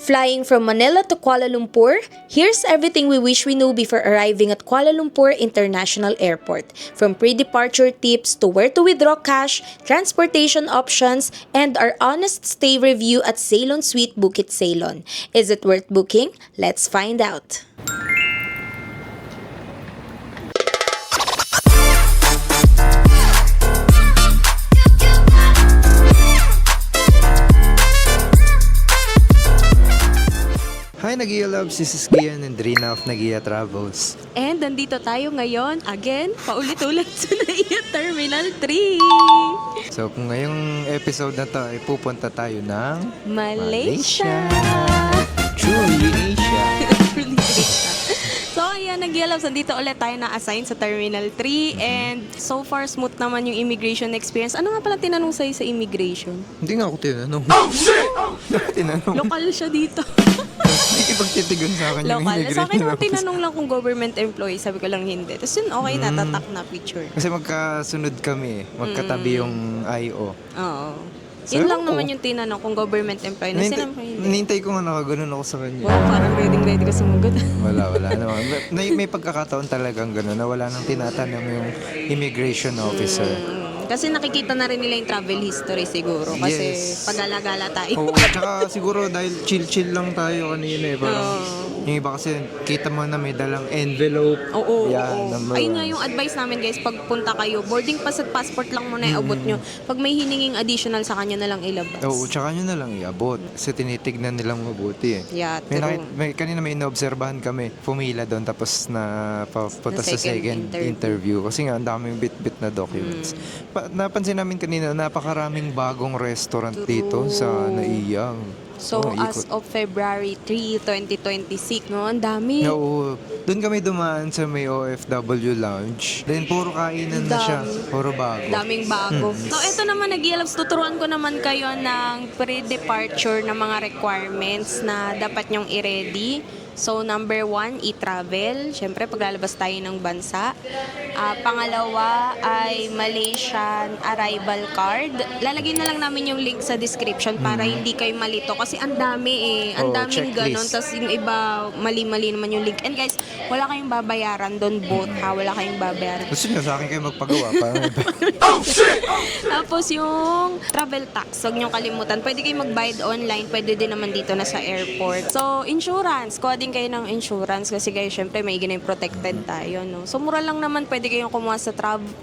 Flying from Manila to Kuala Lumpur, here's everything we wish we knew before arriving at Kuala Lumpur International Airport. From pre-departure tips to where to withdraw cash, transportation options, and our honest stay review at Ceylon Suite Bukit Ceylon. Is it worth booking? Let's find out. Hi, Nagia Loves! This is Gian and Rina of Nagia Travels. And nandito tayo ngayon, again, paulit-ulit sa NAIA Terminal 3. So, kung ngayong episode na to ay pupunta tayo ng Malaysia! Truly Asia! Truly Asia. So, ayan, nag-yalabs. Nandito ulit tayo na-assign sa Terminal 3 and so far, smooth naman yung immigration experience. Ano nga pala tinanong sa'yo sa immigration? Hindi nga ako tinanong. Oh, shit! Tinanong. Lokal siya dito. Hindi ipagtitigan sa akin yung Lokal. immigration. Sa akin naman tinanong lang kung government employee. Sabi ko lang hindi. Tapos yun, okay, natatak na picture. Kasi magkasunod kami eh. Magkatabi yung IO. Oo. So, Yun lang ako. naman yung tinanong kung government employee. Na sinabi ko hindi. Nihintay ko nga nakaganon ako sa kanya. Wow, parang ready ka sumugod. Wala naman. May pagkakataon talagang gano'n na wala nang tinatanong yung immigration officer. Kasi nakikita na rin nila yung travel history siguro. Kasi Yes. pag-alagala tayo. Oo, tsaka siguro dahil chill-chill lang tayo kanina eh. Parang yung iba kasi kita mo na may dalang envelope. Oo. Yan, number Ayun one. nga yung advice namin guys, pag punta kayo, boarding pass at passport lang muna iabot nyo. Pag may hininging additional sa kanya na lang ilabas. Oo, tsaka nyo na lang iabot. Kasi tinitignan nilang mabuti eh. Yeah, May, true. kanina may inobserbahan kami. Pumila doon tapos na papunta Na sa second second interview. Kasi nga ang daming bit-bit na documents. Napansin namin kanina napakaraming bagong restaurant dito sa NAIA. So, as of February 3, 2026, no? Ang dami. Oo. Doon kami dumaan sa may OFW lounge. Then puro kainan na siya. Puro bago. Daming bago. So, ito naman, nag-ialabs, tuturuan ko naman kayo ng pre-departure na mga requirements na dapat nyong i-ready. So, number 1, e-travel. Siyempre, paglalabas tayo ng bansa. Pangalawa ay Malaysian arrival card. Lalagay na lang namin yung link sa description para hindi kayo malito. Kasi ang dami eh. Ang Oo, daming ganon. checklist. Tapos yung iba, mali-mali naman yung link. And guys, wala kayong babayaran doon both ha. Wala kayong babayaran. Gusto nyo sa akin kayo magpagawa. Parang Tapos yung travel tax, huwag niyong kalimutan. Pwede kayo magbayad online, pwede din naman dito na sa airport. So, insurance, kuha din kayo ng insurance kasi kayo syempre may ganun protected tayo, no? So, mura lang naman, pwede kayong kumuha sa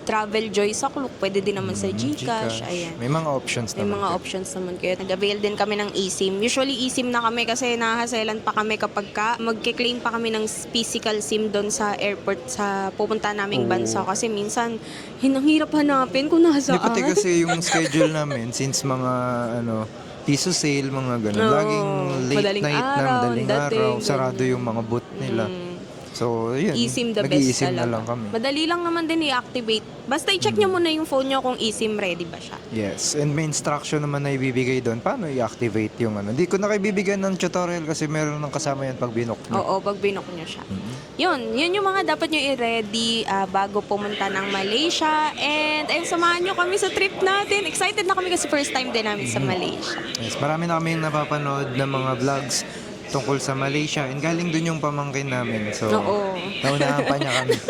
Travel Joy sa Klook, pwede din naman sa GCash, ayan. May mga options May naman. mga options naman kayo. Nag-avail din kami ng eSIM. Usually, eSIM na kami kasi nahaselan pa kami kapag magkiklaim pa kami ng physical SIM doon sa airport sa pupunta naming bansa. Kasi minsan, ang hirap hanapin kung nasaan. Hindi pati kasi yung schedule namin since mga piso sale, mga ganun. Oo. Laging late Madaling night na, araw, madaling dating, araw. Sarado yung mga booth nila. So, yun. eSIM the best Nag-i-eSIM na talaga. lang kami. Madali lang naman din i-activate. Basta i-check nyo muna yung phone nyo kung eSIM ready ba siya. Yes. And may instruction naman na ibibigay doon. Paano i-activate yung Hindi ko na kayo bibigyan ng tutorial kasi meron ng kasama yan pag binok nyo. Oo, pag binok nyo siya. Yun yung mga dapat nyo i-ready bago pumunta ng Malaysia. And samahan nyo kami sa trip natin. Excited na kami kasi first time din namin sa Malaysia. Yes. Marami na kami napapanood ng mga vlogs tungkol sa Malaysia. And galing dun yung pamangkin namin. So, Oo. naunahan pa niya kami.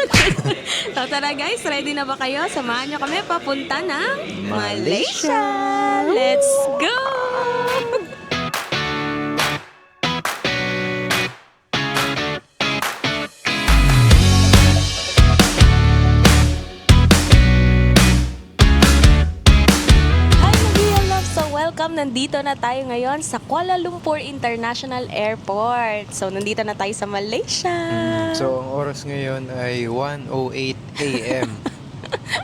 So tara guys, ready na ba kayo? Samahan nyo kami papunta ng Malaysia! Let's go! Hi Nagia Love! So welcome! Nandito na tayo ngayon sa Kuala Lumpur International Airport. So nandito na tayo sa Malaysia. So, ang oras ngayon ay 1:08 a.m.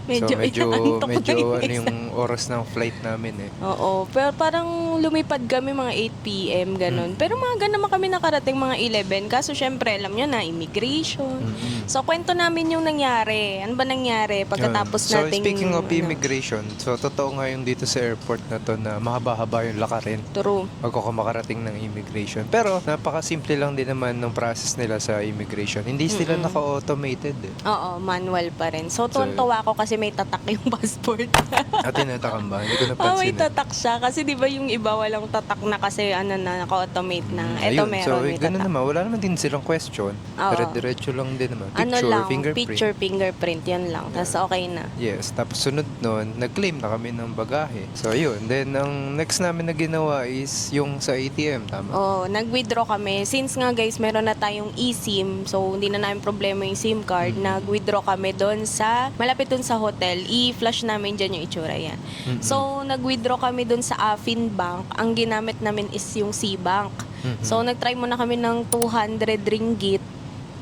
Medyo inaantok na yung isa. yung oras ng flight namin eh. Oo, pero parang lumipad kami mga 8 p.m. ganun. Pero mga naman kami nakarating mga 11. Kaso syempre, alam nyo na, immigration. So, kwento namin yung nangyari. Ano ba nangyari pagkatapos So, nating... speaking of immigration, so totoo nga yung dito sa airport na to na mahaba-haba yung lakarin True. pagka makarating ng immigration. Pero, napaka-simple lang din naman ng process nila sa immigration. Hindi sila naka-automated eh. Oo, manual pa rin. So, tuwan-tuwa ako kasi may tatak yung passport. At tinatakam ba? Hindi ko Oh, may napansin eh. tatak siya. Kasi di ba yung iba iba walang tatak na kasi naka-automate na. Ito Ayun, meron, so may ganun tatak. naman, wala naman din silang question. Oo. Dire-diretso lang din naman. Ano Picture, lang, fingerprint. picture, fingerprint, yan lang. Tapos okay na. Yes, tapos sunod nun, nag-claim na kami ng bagahe. So yun, then ang next namin na ginawa is yung sa ATM, tama? Oh, nag-withdraw kami. Since nga guys, meron na tayong eSIM, so hindi na namin problema yung SIM card. Nag-withdraw kami doon sa, malapit doon sa hotel. I-flash namin dyan yung itsura yan. So, nag-withdraw kami doon sa Affin Bank. Ang ginamit namin is yung C-Bank. So, nag-try muna kami ng 200 ringgit.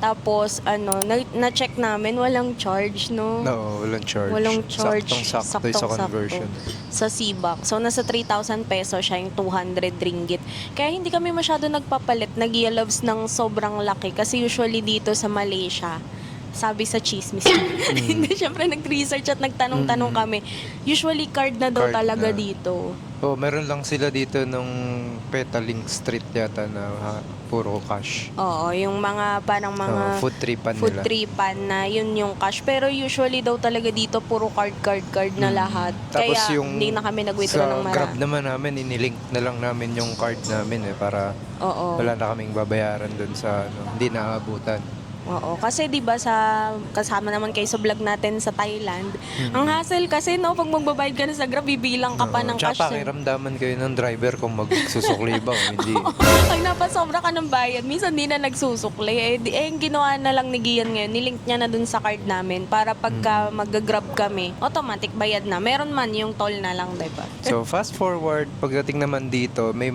Tapos, na-check namin, walang charge, no? No, walang charge. Walang charge. Saktong-sakto sa conversion. Sa C-Bank. So, nasa 3,000 pesos siya yung 200 ringgit. Kaya hindi kami masyado nagpapalit, nag-yellows ng sobrang laki. Kasi usually dito sa Malaysia, sabi sa chismis. Hindi, syempre nag-research at nagtanong-tanong kami. Usually card na daw Card talaga na. dito. Oh, meron lang sila dito nung Petaling Street yata na puro cash. Oo, yung mga parang mga Food tripan food nila. tripan na yun yung cash. Pero usually daw talaga dito puro card na lahat. Tapos Kaya yung hindi na kami nag-withdraw ng sa Grab marami. naman namin, inilink na lang namin yung card namin para Oo. wala na kaming babayaran dun sa hindi naaabutan. Oo, kasi 'di ba sa kasama naman kayo sa vlog natin sa Thailand, ang hassle kasi no pag magbabayad ka na sa Grab, bibilang ka pa ng cash. Tsaka pakiramdaman kayo ng driver kung magsusukli ba o hindi. Pag napasobra ka ng bayad, minsan di na nagsusukli. Yung ginawa na lang ni Gian ngayon, nilink niya na dun sa card namin para pagka mag-grab kami, automatic bayad na. Meron man yung toll na lang, diba? So fast forward, pagdating naman dito, may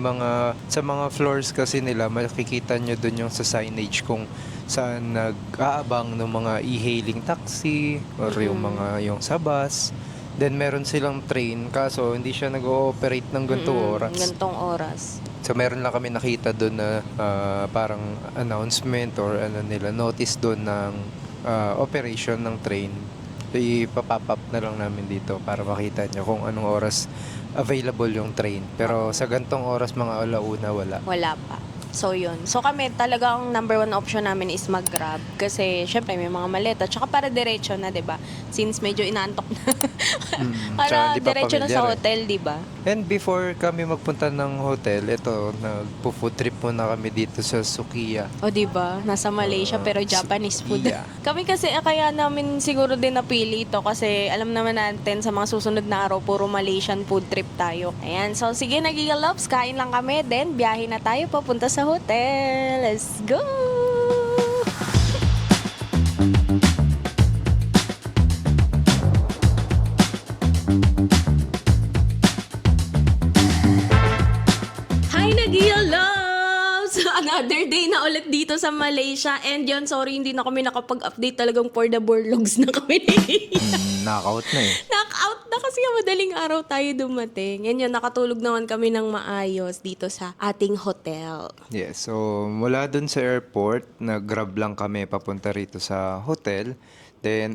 sa mga floors kasi nila, makikita nyo dun yung sa signage kung saan nag-aabang ng mga e-hailing taxi or yung sa bus. Then meron silang train, kaso hindi siya nag-ooperate ng ganitong oras. Gantong oras. So meron lang kami nakita doon na parang announcement or notice doon ng operation ng train. So ipapop up na lang namin dito para makita nyo kung anong oras available yung train. Pero sa gantong oras, mga alauna, wala. Wala pa. So, yun. So, kami talagang number one option namin is mag-grab. Kasi, syempre, may mga maleta. Tsaka para diretso na, di ba? Since medyo inaantok na. Tsaka Para hindi pa diretso na pamilyar sa eh. hotel, di ba? And before kami magpunta ng hotel, ito, nagpo-food trip muna kami dito sa Sukiya. O, di ba? Nasa Malaysia, pero Japanese food. yeah. Kami kasi, kaya namin siguro din napili ito kasi alam naman natin sa mga susunod na araw, puro Malaysian food trip tayo. Ayan. So, sige, nagigalops. Kain lang kami. Then, biyahe na tayo papunta sa hotel. Let's go! Hi, Nagiyaloves! Another day na ulit dito sa Malaysia. And yun, sorry, hindi na kami nakapag-update. Talagang for the burlogs na kami. Knockout na eh. Knock-out na kasi madaling araw tayo dumating. Yan yun, nakatulog naman kami ng maayos dito sa ating hotel. Yes, so mula dun sa airport, nag-grab lang kami papunta rito sa hotel. Then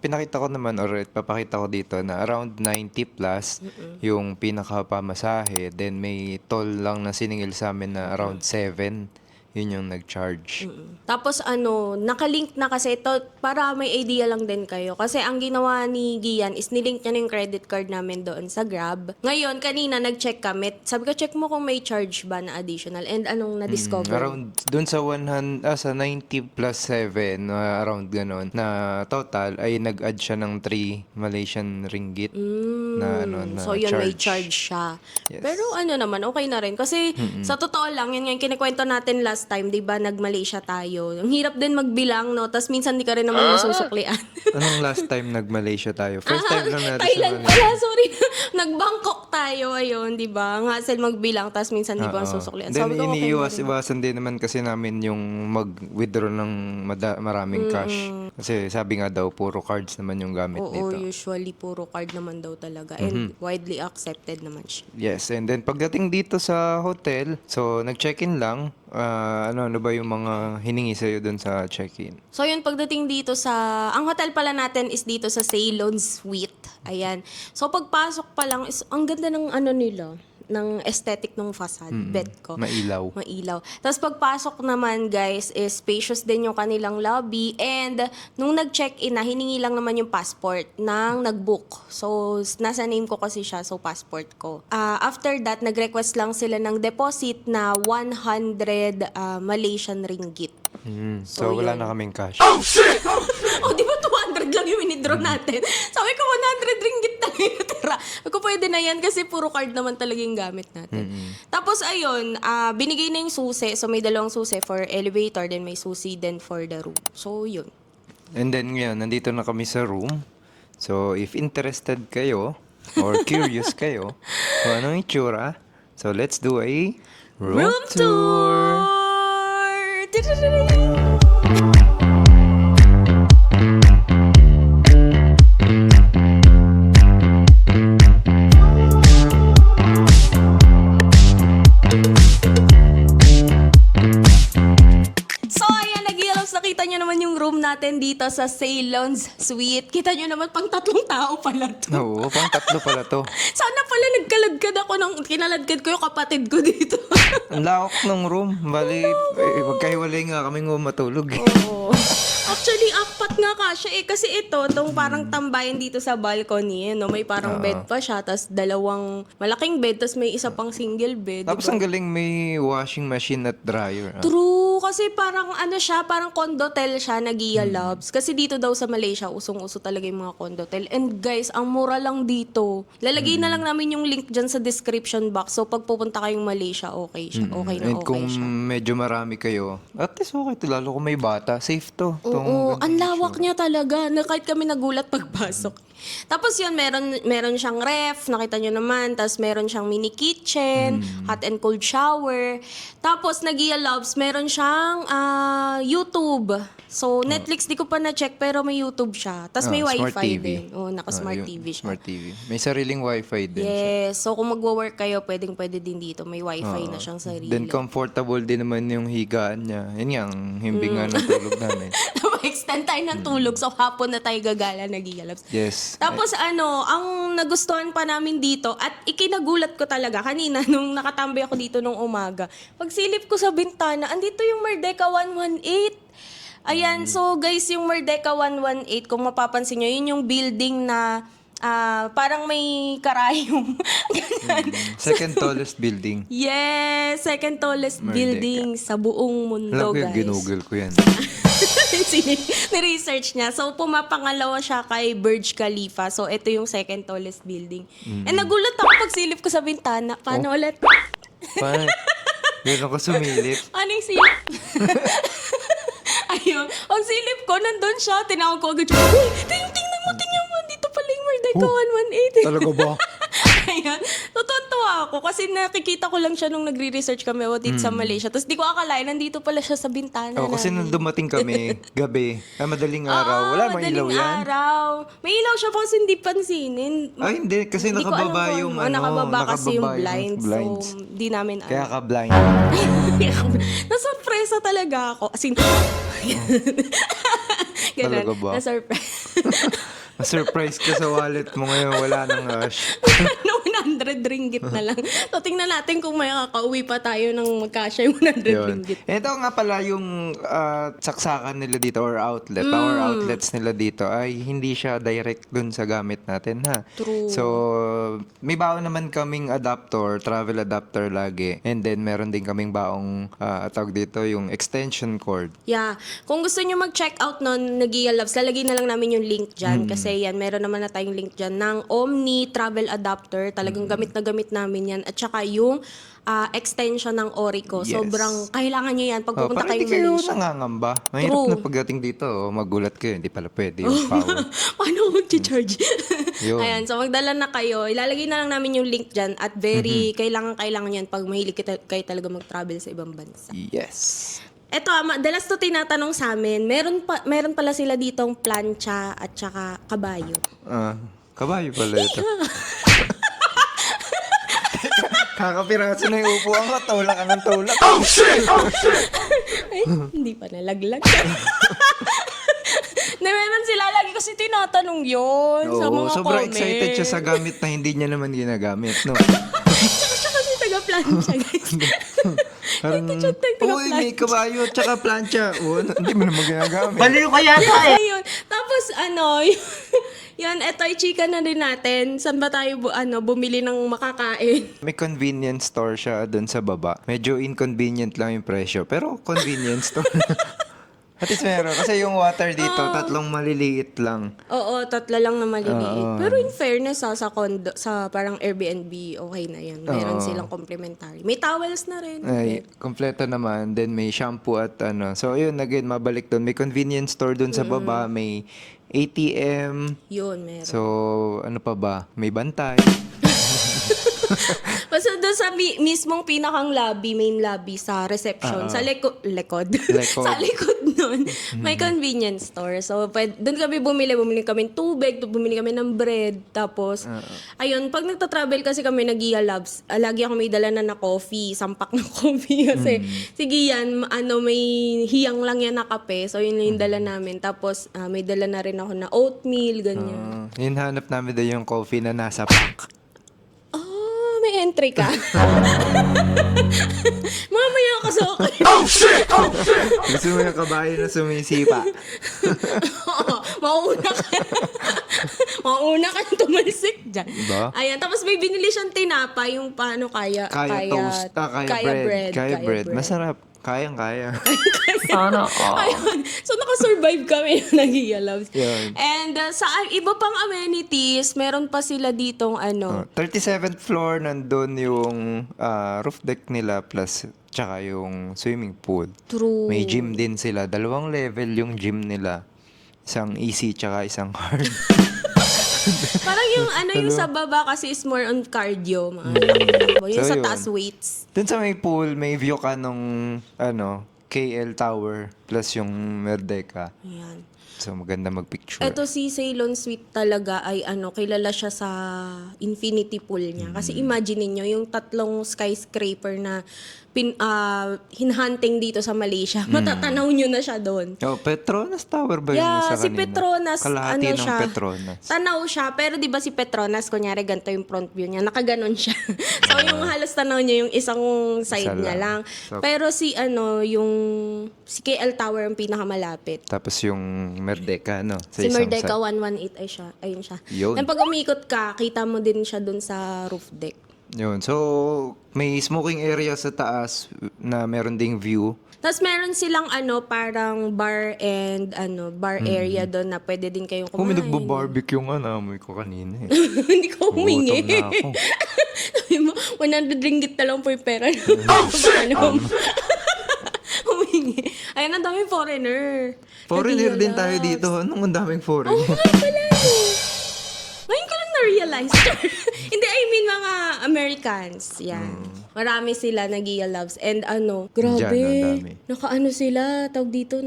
pinakita ko naman or papakita ko dito na around 90 plus yung pinakapamasahe. Then may toll lang na siningil sa amin na around 7. Yun yung nag-charge. Tapos nakalink na kasi ito para may idea lang din kayo. Kasi ang ginawa ni Gian is nilink niya na yung credit card namin doon sa Grab. Ngayon, kanina nag-check kami. Sabi ko, check mo kung may charge ba na additional and anong na-discover. Around dun sa 90 plus 7, around ganon, na total ay nag-add siya ng 3 Malaysian ringgit na So yun, may charge. charge siya. Yes. Pero naman, okay na rin. Kasi sa totoo lang, yun nga yung kinikwento natin last time, di ba, nag-Malaysia tayo. Ang hirap din magbilang, no? Tapos minsan di ka rin naman masusuklian. Anong last time nag-Malaysia tayo? First time lang natin Thailand sa pala, sorry. Nag-Bangkok tayo, ayun, di ba? Ang hassle magbilang, tapos minsan di ba masusuklian. Then Sabi ko, okay na rin. iniiwas-iwasan din naman kasi namin yung mag-withdraw ng maraming cash. Kasi sabi nga daw, puro cards naman yung gamit Oo, dito. usually puro card naman daw talaga. And widely accepted naman siya. Yes, and then pagdating dito sa hotel, so nag-check-in lang. Ano ba yung mga hiningi sa'yo dun sa check-in? So yun, pagdating dito ang hotel pala natin is dito sa Ceylon Suite. Ayan. So pagpasok pa lang, ang ganda ng nila. ng aesthetic ng facade, bet ko. Mailaw. Mailaw. Tapos pagpasok naman guys, is spacious din yung kanilang lobby, and nung nag-check-in na, hiningi lang naman yung passport ng nag-book. So, nasa name ko kasi siya, so passport ko. After that, nag-request lang sila ng deposit na 100 Malaysian ringgit. So, So, wala yun. na kaming cash. Oh, di ba 200 lang yung winidraw natin? Sabi ko, 100 ringgit na yung natira. Sabi ko, pwede na yan kasi puro card naman talaga yung gamit natin. Tapos, ayun, binigay na yung susi. So, may dalawang susi for elevator, then may susi then for the room. So, yun. And then ngayon, nandito na kami sa room. So, if interested kayo or curious kayo kung anong itsura, so let's do a room tour! So, ayan, nag-ialaws. Nakita nyo naman yung room natin dito sa Ceylon's Suite. Kita nyo naman, pang 3 tao pala to. Oo, pang 3 pala to. Sana pala nagkalagkad ako kinaladkad ko yung kapatid ko dito. Ang lawak ng room. Bali, magkahiwalay nga kaming matulog. Oo. Actually, apat nga kasya eh. Kasi itong parang tambayan dito sa balcony. No? May parang bed pa siya. Tapos dalawang malaking bed. Tapos may isa pang single bed. Tapos diba? ang galing may washing machine at dryer. True. Kasi parang ano siya, parang condotel siya, Nagia Loves. Kasi dito daw sa Malaysia, usong-uso talaga yung mga condotel. And guys, ang mura lang dito. Lalagay na lang namin yung link dyan sa description box. So pag pupunta kayong Malaysia, okay siya. Okay na And okay kung siya. medyo marami kayo, at least okay to. Lalo kung may bata, safe to. Oo, ang lawak niya talaga. Na kahit kami nagulat pagpasok. Tapos yun, meron siyang ref, nakita nyo naman. Tapos meron siyang mini kitchen, hot and cold shower. Tapos Nagia Loves, meron siyang YouTube. So, Netflix di ko pa na-check, pero may YouTube siya. Tapos may Smart wifi TV. din. Oo, naka-smart Yun, TV siya. Smart TV. May sariling wifi din siya. Yes. So, kung magwo-work kayo, pwede din dito. May wifi na siyang sarili. Then comfortable din naman yung higaan niya. Yun nga, ang himbingan ng tulog namin. extend tayo ng tulog. So, hapon na tayo gagala, Nagia Loves. Yes. Tapos ang nagustuhan pa namin dito at ikinagulat ko talaga kanina nung nakatambay ako dito nung umaga. Pagsilip ko sa bintana, andito yung Merdeka 118. Ayan, so guys, yung Merdeka 118, kung mapapansin nyo, yun yung building na parang may karayom. Ganun. Second tallest building. Yes, second tallest Merdeka. building sa buong mundo, Alam ko yung guys. ginugol ko yan. Ni-research niya. So, pumapangalawa siya kay Burj Khalifa. So, ito yung second tallest building. And nagulat ako pag silip ko sa bintana. Paano ulit? Paano? Doon ako sumilip. Ano yung silip? Ayun. Ang silip ko, nandun siya. Tinawag ko agad siya. Uy, tingnan mo. Dito pala yung Merdeka 118. Talaga ba? Ayun. Tutuwa ako kasi nakikita ko lang siya nung nagre-research kami about dito sa Malaysia. Tapos di ko akalain, nandito pala siya sa bintana Oh, kasi nung namin. dumating kami, gabi, madaling araw, wala mang madaling ilaw yan. araw. May ilaw siya pa kasi hindi pansinin. Ay, hindi. Kasi Hindi ko nakababa alam kung yung ano. Nakababa kasi yung blinds. blinds. So, di namin Kaya alam. ka blind. Nasurpresa talaga ako. As in, ganun. Talaga ba? Nasurpresa. Surprise ka sa wallet mo ngayon, wala nang rush. No, 100 ringgit na lang. So, tingnan natin kung may kakauwi pa tayo ng magkasya yung 100 Yun. ringgit. Ito nga pala yung saksakan nila dito or outlet, power outlets nila dito ay hindi siya direct dun sa gamit natin, ha? True. So, may baon naman kaming adapter, travel adapter lagi. And then, meron din kaming baong, tawag dito, yung extension cord. Yeah. Kung gusto nyo mag-check out nun, Nagia Loves, lalagay na lang namin yung link dyan. Kasi yan, meron naman na tayong link dyan ng Omni Travel Adapter. Talagang gamit na gamit namin yan. At saka yung extension ng Orico. Yes. Sobrang kailangan nyo yan pag Oh, pupunta parang kayong hindi kayo Malaysia. nangangamba. Mahirap True. na pagdating dito, magulat kayo. Hindi pala pwede yung power. Paano mag-charge? Yun. Ayan, so magdala na kayo. Ilalagay na lang namin yung link dyan at very kailangan yan pag mahilig kayo talaga mag-travel sa ibang bansa. Yes. Eto, madalas to tinatanong sa amin, meron pala sila ditong plancha at saka kabayo. Kabayo pala ito. Kakapiraso na yung upuan ko. Tulak ka ng tulak. Ay, hindi pa nalaglag. Na meron sila lagi kasi tinatanong yon sa Oo, mga sobrang comment. excited siya sa gamit na hindi niya naman ginagamit, no? Tsaka plancha, guys. Parang, uy, may kabayo, tsaka plancha. Hindi mo naman ginagamit. Baliw ka yata eh. Ayun. Tapos, yan, eto, i-chika na din natin. Saan ba tayo, bumili ng makakain? May convenience store siya doon sa baba. Medyo inconvenient lang yung presyo, pero convenience store. At least meron. Kasi yung water dito, tatlong maliliit lang. Oo, 3 lang na maliliit. Oo. Pero in fairness, sa condo, sa parang Airbnb, okay na yan. Meron Oo. silang complimentary. May towels na rin. Ay, kompleto naman. Then may shampoo at ano. So, yun, again, mabalik doon. May convenience store doon sa baba. May ATM. Yun, meron. So, ano pa ba? May bantay. Basta doon sa mismong pinakang lobby, main lobby sa reception, sa likod. Sa likod nun, may convenience store. So, doon kami bumili kami ng tubig, bumili kami ng bread. Tapos, ayun, pag nagta-travel kasi kami nag-Labs, lagi ako may dala na coffee, sampak na coffee. Kasi, sige yan, may hiyang lang yan na kape. So, yun yung dala namin. Tapos, may dala na rin ako na oatmeal, ganyan. Yun, hanap namin doon yung coffee na nasa pack. May entry ka. Mamaya ka sa akin. Gusto mo yung kabayo na sumisipa. Oo, mauna ka. Mauna ka na tumalsik dyan. Diba? Ayan, tapos may binili siyang tinapa, yung paano kaya Toast. Kaya bread. Kaya bread. Masarap. Kayang-kaya. Sana all. Ayun. So, nakasurvive kami na nag-Labs. Yun. And sa iba pang amenities, meron pa sila ditong 37th floor, nandun yung roof deck nila plus tsaka yung swimming pool. True. May gym din sila. 2 level yung gym nila. Isang easy tsaka isang hard. Parang yung yung sa baba kasi is more on cardio. Yung So, sa yun. taas weights. Dun sa may pool, may view ka nung KL Tower plus yung Merdeka. Ayan. So maganda magpicture. Ito si Ceylon Suite talaga ay kilala siya sa infinity pool niya. Kasi imagine niyo yung 3 skyscraper na hinhunting dito sa Malaysia. Matatanaw nyo na siya doon. Petronas Tower ba yun Yeah, sa si kanina? Petronas, Kalahati ng siya, Petronas. tanaw siya, pero di ba si Petronas, kunyari ganito yung front view niya, nakaganon siya. So yung halos tanaw niya yung isang side Isa niya lang. lang. So, Pero si si KL Tower ang pinakamalapit. Tapos yung Merdeka, sa Si isang Merdeka side. 118 ay siya. Ayun siya. Yun. And pag umikot ka, kita mo din siya dun sa roof deck. Yun. So, may smoking area sa taas na meron ding view. Tapos meron silang parang bar and bar area doon na pwede din kayong Kung kumain. may nagbo-barbecue yung amoy ko kanina eh. Hindi ko humingi. Gutom na ako. Sabi mo, 100 ringgit na lang po yung pera. Humingi. Ayun, ang daming foreigner. Foreigner din Nag-realize. tayo dito. Anong ang daming foreigner? Oo nga pala. Ngayon ko lang na-realize. Hindi, I mean mga Americans. Yan. Marami sila nag-Labs. And grabe. Dyan, ang dami. Naka sila, tawag dito,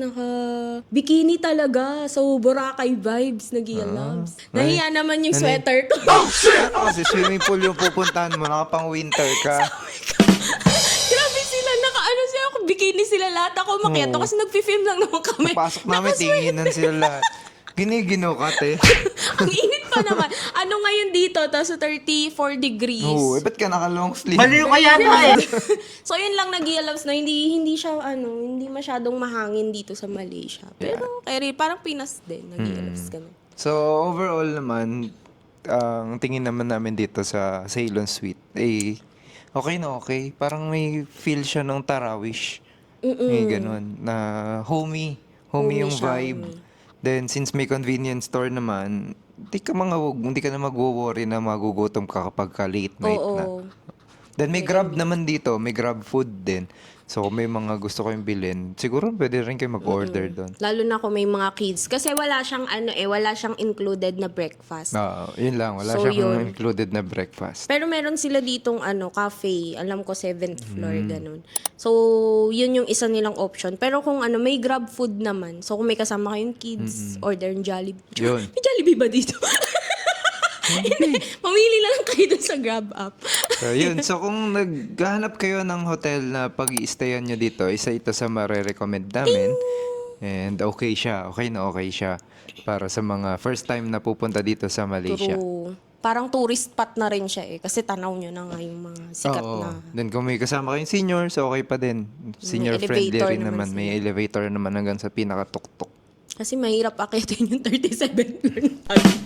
bikini talaga. So, Boracay vibes nag-Labs. Ay, Nahiya naman yung ano sweater ko. Ano kasi swimming pool yung pupuntahan mo, nakapang winter ka. Grabe sila, sila, bikini sila lahat. Ako umakyat Oo. kasi nag-film lang naman kami. Pasok namin, tinginan sila lahat. Ginigino ka, te. Ang init pa naman. Ngayon dito, tapos 34 degrees. Oo, ba't ka naka-long sleeve? Baliw ka yata eh. So, yun lang nag-Labs na hindi siya, hindi masyadong mahangin dito sa Malaysia. Pero, parang Pinas din, nag-Labs kami. So, overall naman, ang tingin naman namin dito sa Ceylon Suite, okay na okay. Parang may feel siya ng Tarawish. May ganun, na homey. Homey yung siya, vibe. Then, since may convenience store naman, hindi ka na mag-worry na magugutom ka kapag ka late night na. Oo. Then may Grab naman dito, may Grab food din. So kung may mga gusto kayong bilhin, siguro pwede rin kayo mag-order doon. Lalo na kung may mga kids. Kasi wala siyang wala siyang included na breakfast. Yun lang, wala So, siyang yun. included na breakfast. Pero meron sila ditong cafe. Alam ko 7th floor, ganun. So, yun yung isa nilang option. Pero kung may Grab food naman. So, kung may kasama kayong kids, order ng Jollibee. Yun. May Jollibee ba dito? Hindi. Mamili lang kayo dun sa Grab app. So yun, so kung naghahanap kayo ng hotel na pag-i-stayan nyo dito, isa ito sa mare-recommend namin. And okay na okay siya para sa mga first time na pupunta dito sa Malaysia. True. parang tourist spot na rin siya eh. Kasi tanaw nyo na nga yung mga sikat Oo. na. Then kung may kasama kayong seniors, okay pa din. Senior friendly elevator rin naman naman. May elevator naman hanggang sa pinakatuktok. Kasi mahirap akitin yung 37 floor namin.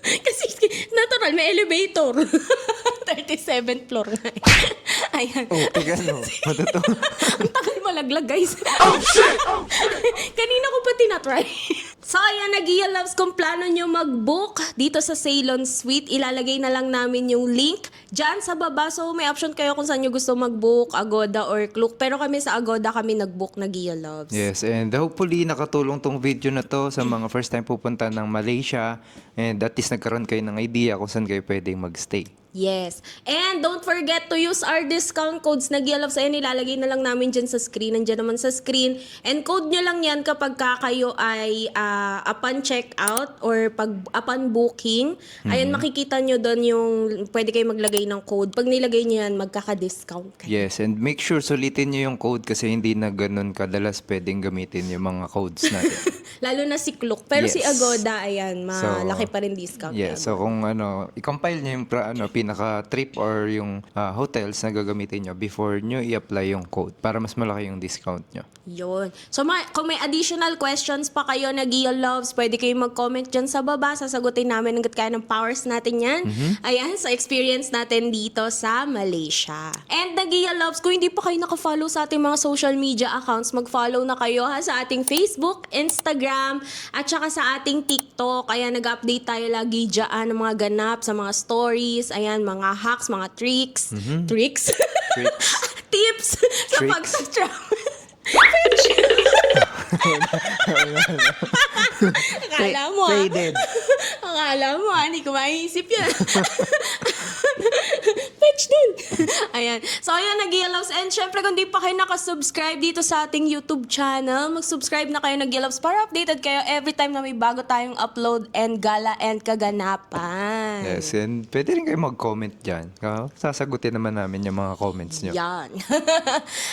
Kasi natural, may elevator. 37th floor nga eh. Ayan. Oh, teka no. Matotoo. Ang tagal malaglag, guys. Kanina ko pa tinatry. So, ayan, Nagia Loves, kung plano nyo mag-book dito sa Ceylon Suite, ilalagay na lang namin yung link dyan sa baba. So, may option kayo kung saan nyo gusto mag-book, Agoda or Klook. Pero kami sa Agoda, kami nag-book Nagia Loves. Yes, and hopefully nakatulong tong video na to sa mga first time pupunta ng Malaysia. And at least nagkaroon kayo ng idea kung saan kayo pwedeng magstay. Yes. And don't forget to use our discount codes na Gialoves. Ayan, ilalagay na lang namin dyan sa screen. Nandiyan naman sa screen. And code nyo lang yan kapag kayo ay upon checkout or upon booking. Ayan, makikita nyo doon yung pwede kayo maglagay ng code. Pag nilagay nyo yan, magkaka-discount kayo. Yes, and make sure sulitin nyo yung code kasi hindi na ganun kadalas pwedeng gamitin yung mga codes natin. Lalo na si Klook. Pero si Yes. Agoda, ayan, malaki pa rin discount. Yeah, so kung i-compile nyo yung pinaka-trip or yung hotels na gagamitin nyo before nyo i-apply yung code para mas malaki yung discount nyo. Yun. So, kung may additional questions pa kayo na Gia Loves, pwede kayong mag-comment dyan sa baba. Sasagutin namin hanggat kaya ng powers natin yan. Ayan, sa experience natin dito sa Malaysia. And na Gia Loves, kung hindi pa kayo nakafollow sa ating mga social media accounts, mag-follow na kayo ha, sa ating Facebook, Instagram, at saka sa ating TikTok. Ayan, nag-update tayo lagi dyan ng mga ganap sa mga stories. Ayan, mga hacks, mga tricks. Tricks? Tricks. Tips sa Tricks. pag-travel. Akala mo, Faded. Akala mo, hindi ko maiisip yan. Fetch din. Ayan. So, ayan, Nagialoves. And syempre, kung di pa kayo nakasubscribe dito sa ating YouTube channel, mag-subscribe na kayo, Nagialoves, para updated kayo every time na may bago tayong upload and gala and kaganapan. Yes, and pwede rin kayo mag-comment dyan. Sasagutin naman namin yung mga comments nyo. Yan.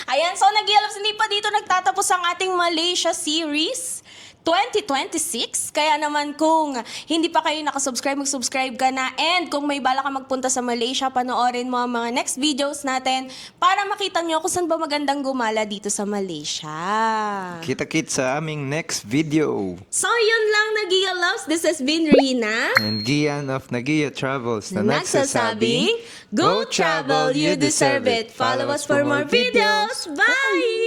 Ayan, so Nagialoves, hindi pa dito nagtatapos ang ating Malaysia series 2026. Kaya naman kung hindi pa kayo nakasubscribe, mag-subscribe ka na. And kung may bala ka magpunta sa Malaysia, panoorin mo ang mga next videos natin para makita nyo kung saan ba magandang gumala dito sa Malaysia. Kita-kits sa aming next video. So yun lang, Nagia Loves. This has been Rina. And Gian of Nagia Travels na Nagsasabing, go travel, you deserve it. Follow us for more videos. Bye!